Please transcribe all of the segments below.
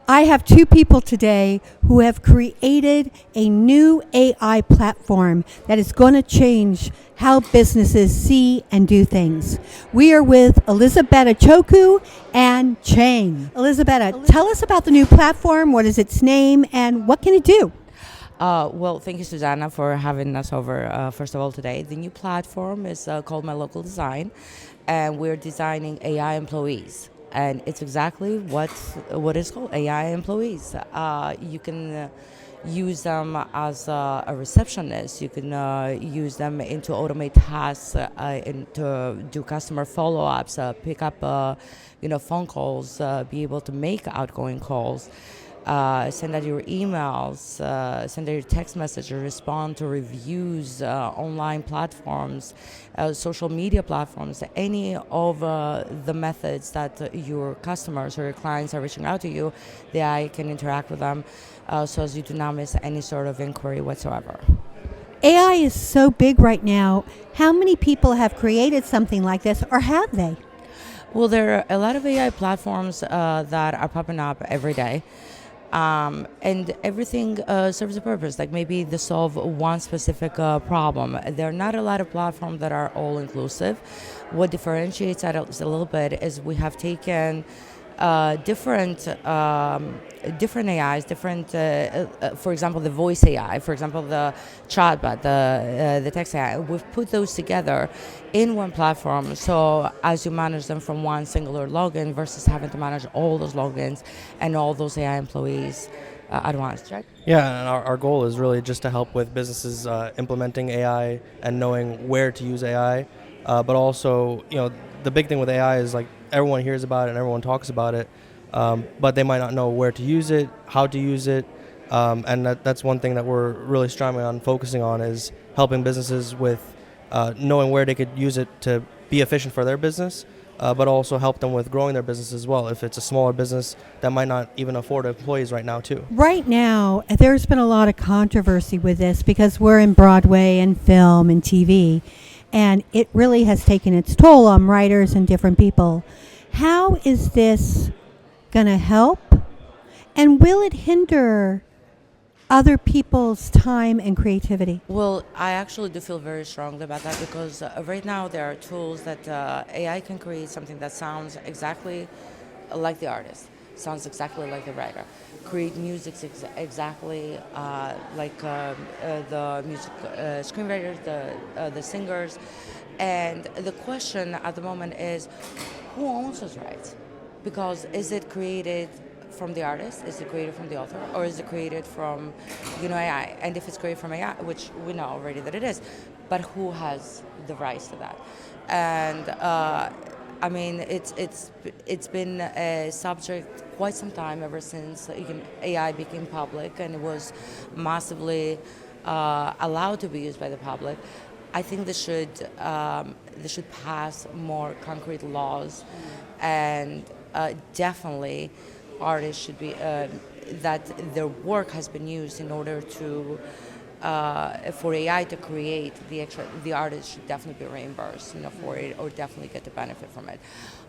I have two people today who have created a new AI platform that is going to change how businesses see and do things. We are with Elisabeta Qoku and Cenk. Elisabeta, tell us about the new platform. What is its name and what can it do? Well, thank you, Susanna, for having us over, first of all, today. The new platform is called My Local Design, and we're designing AI employees. And it's exactly what is called AI employees. You can use them as a receptionist. You can use them into automate tasks, to do customer follow-ups, pick up, phone calls, be able to make outgoing calls. Send out your emails, send out your text messages, respond to reviews, online platforms, social media platforms, any of the methods that your customers or your clients are reaching out to you, the AI can interact with them so as you do not miss any sort of inquiry whatsoever. AI is so big right now. How many people have created something like this, or have they? Well, there are a lot of AI platforms that are popping up every day. And everything serves a purpose, like maybe they solve one specific problem. There are not a lot of platforms that are all inclusive. What differentiates us a little bit is we have taken different AIs, for example, the voice AI, for example, the chatbot, the text AI. We've put those together in one platform. So as you manage them from one singular login versus having to manage all those logins and all those AI employees at once, right? Yeah, and our goal is really just to help with businesses implementing AI and knowing where to use AI. But also, the big thing with AI is like everyone hears about it and everyone talks about it, but they might not know where to use it, how to use it. And that's one thing that we're really strongly on focusing on is helping businesses with knowing where they could use it to be efficient for their business, but also help them with growing their business as well. If it's a smaller business that might not even afford employees right now too. Right now, there's been a lot of controversy with this because we're in Broadway and film and TV, and it really has taken its toll on writers and different people. How is this going to help? And will it hinder other people's time and creativity? Well, I actually do feel very strongly about that because right now there are tools that AI can create something that sounds exactly like the artist, sounds exactly like the writer, create music exactly like the music screenwriters, the singers. And the question at the moment is, who owns those rights? Because is it created from the artist? Is it created from the author? Or is it created from, AI? And if it's created from AI, which we know already that it is, but who has the rights to that? And it's been a subject quite some time ever since AI became public and it was massively allowed to be used by the public. I think they should pass more concrete laws, and definitely artists should be that their work has been used in order to for AI to create the artist should definitely be reimbursed for it or definitely get the benefit from it.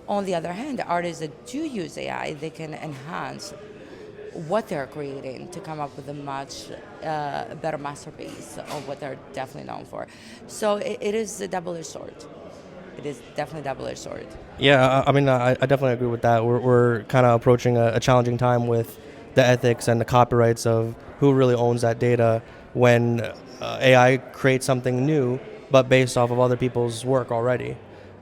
On the other hand, the artists that do use AI, they can enhance what they're creating to come up with a much better masterpiece of what they're definitely known for. So it is a double-edged sword. It is definitely a double-edged sword. Yeah, I definitely agree with that. We're kind of approaching a challenging time with the ethics and the copyrights of who really owns that data when AI creates something new, but based off of other people's work already.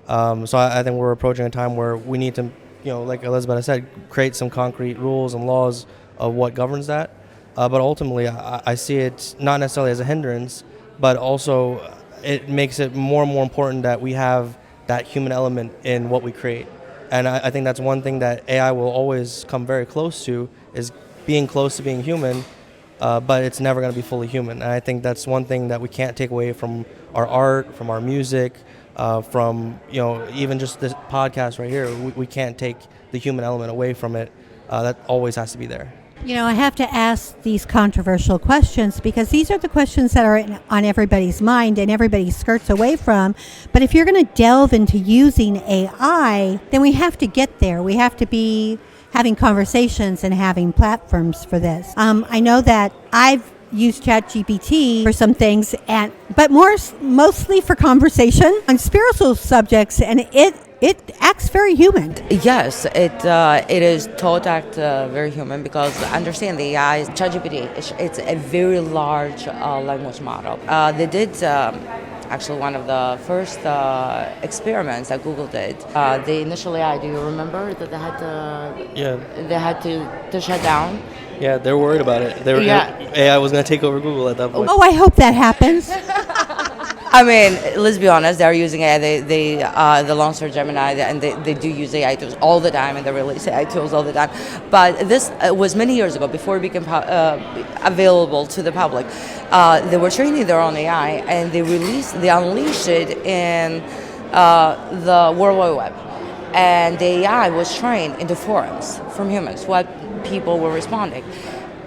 So I think we're approaching a time where we need to, like Elisabeta said, create some concrete rules and laws of what governs that. But ultimately, I see it not necessarily as a hindrance, but also it makes it more and more important that we have that human element in what we create. And I think that's one thing that AI will always come very close to, is being close to being human, but it's never going to be fully human. And I think that's one thing that we can't take away from our art, from our music, from even just this podcast right here. We can't take the human element away from it. That always has to be there. I have to ask these controversial questions because these are the questions that are on everybody's mind and everybody skirts away from. But if you're going to delve into using AI, then we have to get there. We have to be having conversations and having platforms for this. I know that I've used ChatGPT for some things, but mostly for conversation on spiritual subjects, and it acts very human. Yes, it is taught act very human because understand the AI, ChatGPT, it's a very large language model. They did actually one of the first experiments that Google did. The initial AI, do you remember that they had to shut down? Yeah, they're worried about it. AI was going to take over Google at that point. Oh, I hope that happens. I mean, let's be honest. They're using AI. The launch for Gemini, and they do use AI tools all the time, and they release AI tools all the time. But this was many years ago, before it became available to the public. They were training their own AI, and they unleashed it in the World Wide Web, and the AI was trained into forums from humans, what people were responding,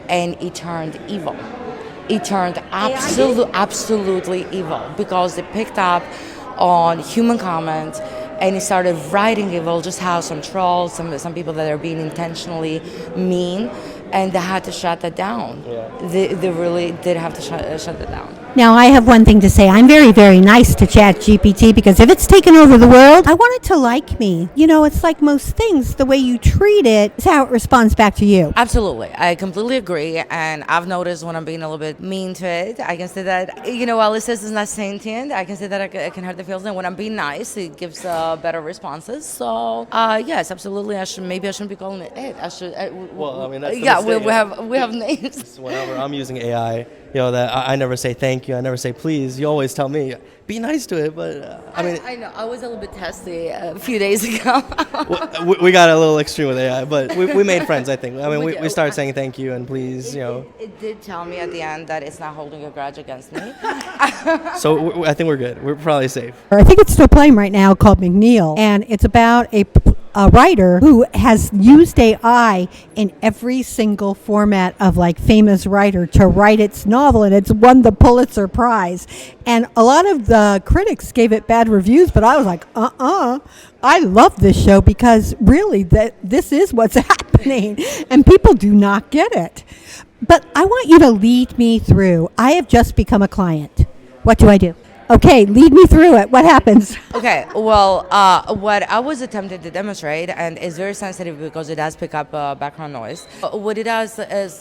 and it turned evil. It turned absolutely evil because it picked up on human comments and it started writing evil, just how some trolls, some people that are being intentionally mean, and they had to shut that down. Yeah. They really did have to shut that down. Now, I have one thing to say. I'm very, very nice to ChatGPT because if it's taken over the world, I want it to like me. You know, it's like most things. The way you treat it is how it responds back to you. Absolutely. I completely agree. And I've noticed when I'm being a little bit mean to it, I can say that, while it says it's not sentient, I can say that I can hurt the feelings. And when I'm being nice, it gives better responses. So, yes, absolutely. Maybe I shouldn't be calling it. I should. Well, I mean, that's the we have names. Whenever I'm using AI, that I never say thank you, I never say please. You always tell me, be nice to it, but I mean... I know, I was a little bit testy a few days ago. we got a little extreme with AI, but we made friends, I think. I mean, we started saying thank you and please, It did tell me at the end that it's not holding a grudge against me. So I think we're good. We're probably safe. I think it's still playing right now, called McNeil, and it's about a writer who has used AI in every single format of like famous writer to write its novel, and it's won the Pulitzer Prize. And a lot of the critics gave it bad reviews, but I was like, I love this show because really this is what's happening, and people do not get it. But I want you to lead me through. I have just become a client. What do I do? Okay, lead me through it. What happens? Okay, well, what I was attempting to demonstrate, and it's very sensitive because it does pick up background noise. What it does is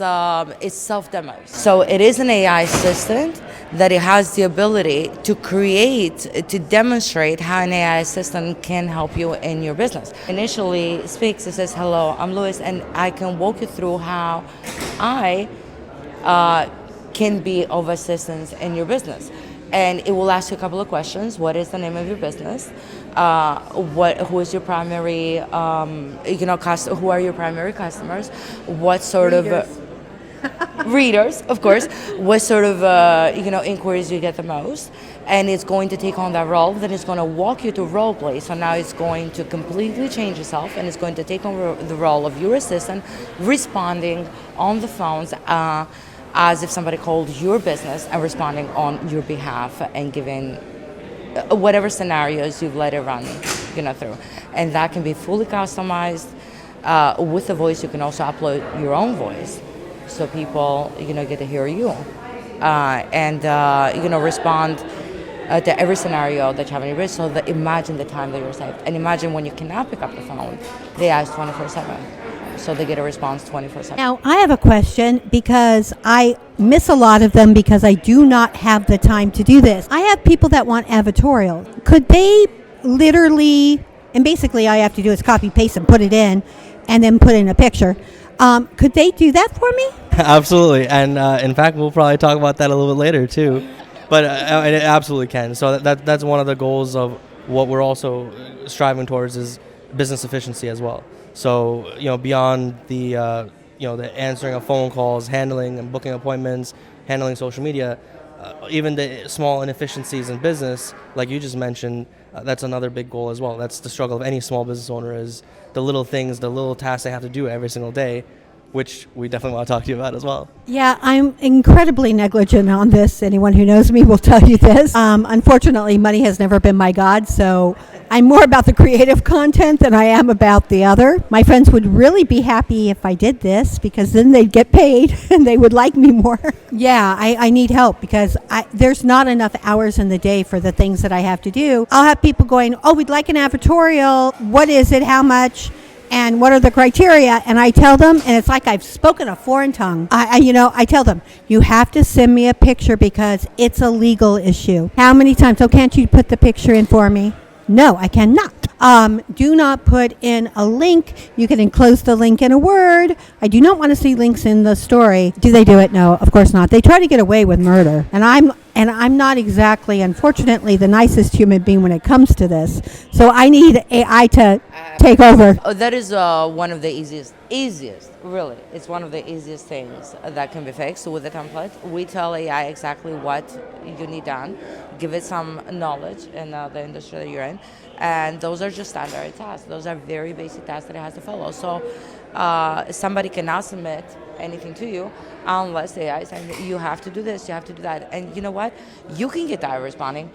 it's self-demos. So it is an AI assistant that it has the ability to demonstrate how an AI assistant can help you in your business. Initially, it speaks, it says, hello, I'm Louis, and I can walk you through how I can be of assistance in your business. And it will ask you a couple of questions. What is the name of your business? Who is your primary, who are your primary customers? What sort of readers, of course. What sort of inquiries you get the most? And it's going to take on that role. Then it's going to walk you to role play. So now it's going to completely change itself, and it's going to take on the role of your assistant, responding on the phones. As if somebody called your business and responding on your behalf and giving whatever scenarios you've let it run, through. And that can be fully customized with the voice. You can also upload your own voice, so people, get to hear you and respond to every scenario that you have in your business. So that imagine the time that you're saved, and imagine when you cannot pick up the phone, they ask 24/7. So they get a response 24/7. Now, I have a question because I miss a lot of them because I do not have the time to do this. I have people that want advertorial. Could they literally, and basically all I have to do is copy, paste, and put it in, and then put in a picture. Could they do that for me? Absolutely. And in fact, we'll probably talk about that a little bit later, too. But it absolutely can. So that's one of the goals of what we're also striving towards is business efficiency as well. So, beyond the answering of phone calls, handling and booking appointments, handling social media, even the small inefficiencies in business, like you just mentioned, that's another big goal as well. That's the struggle of any small business owner is the little things, the little tasks they have to do every single day. which we definitely want to talk to you about as well. Yeah, I'm incredibly negligent on this. Anyone who knows me will tell you this. Unfortunately, money has never been my god, so I'm more about the creative content than I am about the other. My friends would really be happy if I did this because then they'd get paid and they would like me more. Yeah, I need help because there's not enough hours in the day for the things that I have to do. I'll have people going, oh, we'd like an advertorial. What is it? How much? And what are the criteria? And I tell them, and it's like I've spoken a foreign tongue. I tell them, you have to send me a picture because it's a legal issue. How many times? Oh, can't you put the picture in for me? No, I cannot. Do not put in a link. You can enclose the link in a Word. I do not want to see links in the story. Do they do it? No, of course not. They try to get away with murder. And I'm not exactly, unfortunately, the nicest human being when it comes to this. So I need AI to take over. Oh, that is one of the easiest, really. It's one of the easiest things that can be fixed with the template. We tell AI exactly what you need done, give it some knowledge in the industry that you're in, and those are just standard tasks. Those are very basic tasks that it has to follow. So somebody cannot submit anything to you unless the AI is saying that you have to do this, you have to do that. And you know what? You can get tired responding.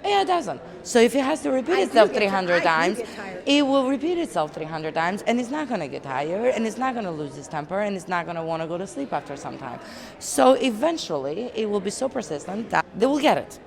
AI doesn't. So if it has to repeat itself 300 times, it will repeat itself 300 times, and it's not going to get tired, and it's not going to lose its temper, and it's not going to want to go to sleep after some time. So eventually, it will be so persistent that they will get it.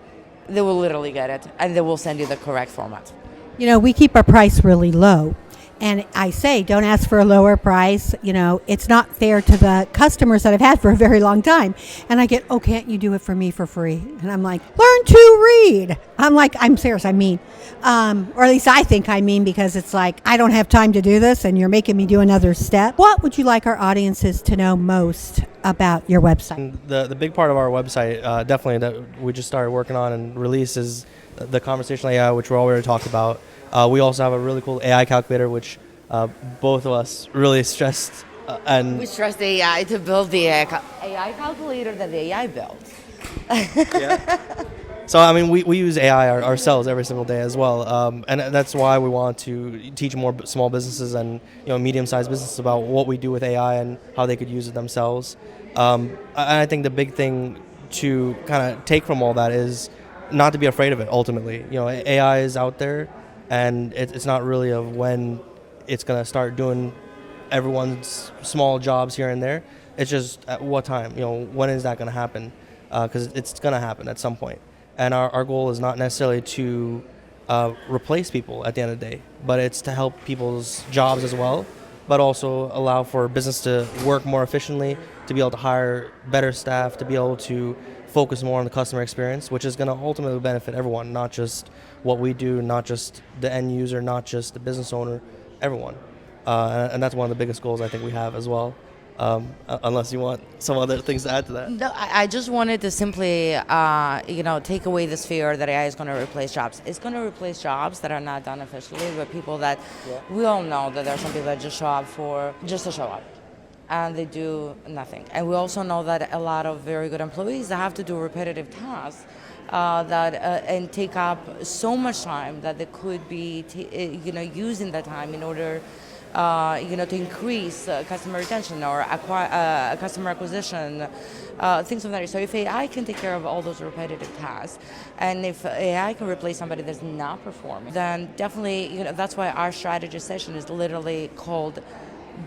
They will literally get it, and they will send you the correct format. You know, we keep our price really low. And I say, don't ask for a lower price. You know, it's not fair to the customers that I've had for a very long time. And I get, oh, can't you do it for me for free? And I'm like, learn to read. I'm like, I'm serious, I mean. Or at least I think I mean, because it's like, I don't have time to do this and you're making me do another step. What would you like our audiences to know most about your website? The big part of our website, definitely that we just started working on and release is the conversational AI, which we already talked about. We also have a really cool AI calculator, which both of us really stressed. And we stress the AI to build the AI calculator that the AI built. Yeah. So, I mean, we use AI ourselves every single day as well. And that's why we want to teach more small businesses and medium-sized businesses about what we do with AI and how they could use it themselves. And I think the big thing to kind of take from all that is not to be afraid of it, ultimately. AI is out there. And it's not really of when it's going to start doing everyone's small jobs here and there. It's just at what time, when is that going to happen? Because it's going to happen at some point. And our goal is not necessarily to replace people at the end of the day, but it's to help people's jobs as well, but also allow for business to work more efficiently, to be able to hire better staff, to be able to focus more on the customer experience, which is going to ultimately benefit everyone, not just what we do, not just the end user, not just the business owner, everyone. And that's one of the biggest goals I think we have as well, unless you want some other things to add to that. No, I just wanted to simply, take away this fear that AI is going to replace jobs. It's going to replace jobs that are not done officially, but people that we all know that there are some people that just show up just to show up. And they do nothing. And we also know that a lot of very good employees that have to do repetitive tasks and take up so much time that they could be, using that time in order, to increase customer retention or customer acquisition, things of that nature. So if AI can take care of all those repetitive tasks, and if AI can replace somebody that's not performing, then definitely, that's why our strategy session is literally called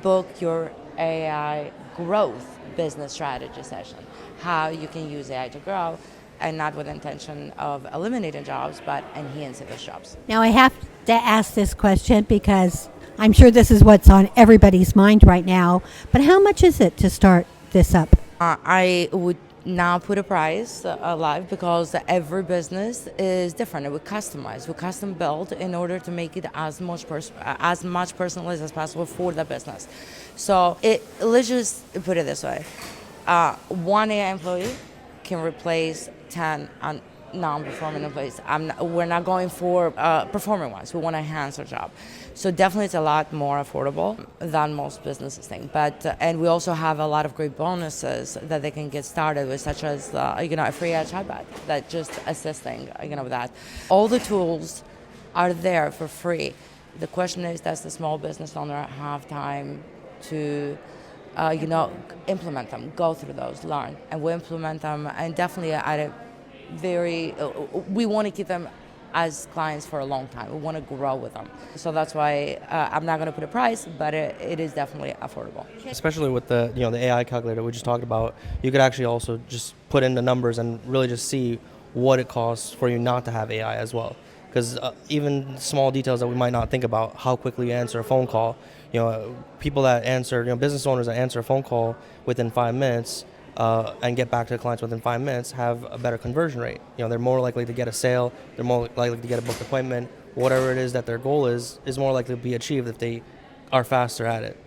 Book Your AI Growth Business Strategy Session. How you can use AI to grow, and not with the intention of eliminating jobs, but enhancing those jobs. Now I have to ask this question because I'm sure this is what's on everybody's mind right now, but how much is it to start this up? I would not put a price live because every business is different. We customize, we custom build in order to make it as much personalized as possible for the business. So let's just put it this way. One AI employee can replace 10 non-performing employees. We're not going for performing ones. We want to enhance our job. So definitely it's a lot more affordable than most businesses think. And we also have a lot of great bonuses that they can get started with, such as a free AI chatbot that just assisting with that. All the tools are there for free. The question is, does the small business owner have time to implement them, go through those, learn, and we implement them, and definitely at a we want to keep them as clients for a long time. We want to grow with them. So that's why I'm not going to put a price, but it is definitely affordable. Especially with the the AI calculator we just talked about, you could actually also just put in the numbers and really just see what it costs for you not to have AI as well. Because even small details that we might not think about, how quickly you answer a phone call, people that answer, business owners that answer a phone call within 5 minutes and get back to the clients within 5 minutes have a better conversion rate. They're more likely to get a sale, they're more likely to get a booked appointment. Whatever it is that their goal is more likely to be achieved if they are faster at it.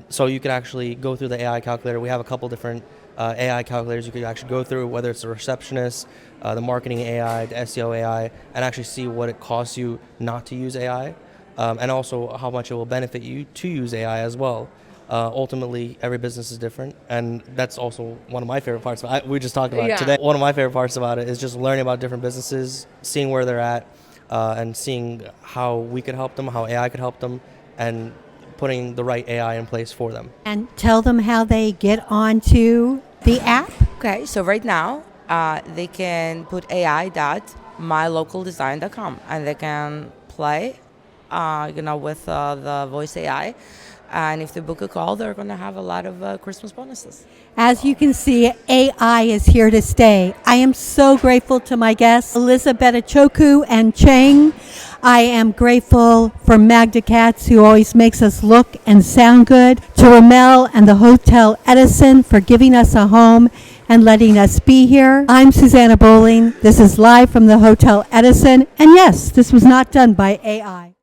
So you could actually go through the AI calculator. We have a couple different AI calculators you could actually go through, whether it's the receptionist, the marketing AI, the SEO AI, and actually see what it costs you not to use AI, and also how much it will benefit you to use AI as well. Ultimately, every business is different, and that's also one of my favorite parts. We just talked about it today. One of my favorite parts about it is just learning about different businesses, seeing where they're at, and seeing how we could help them, how AI could help them, and putting the right AI in place for them. And tell them how they get onto the app. Okay, so right now they can put ai.mylocaldesign.com and they can play, with the voice AI. And if they book a call, they're going to have a lot of Christmas bonuses. As you can see, AI is here to stay. I am so grateful to my guests, Elisabeta Qoku and Cenk. I am grateful for Magda Katz, who always makes us look and sound good, to Ramel and the Hotel Edison for giving us a home and letting us be here. I'm Susanna Bowling. This is live from the Hotel Edison. And yes, this was not done by AI.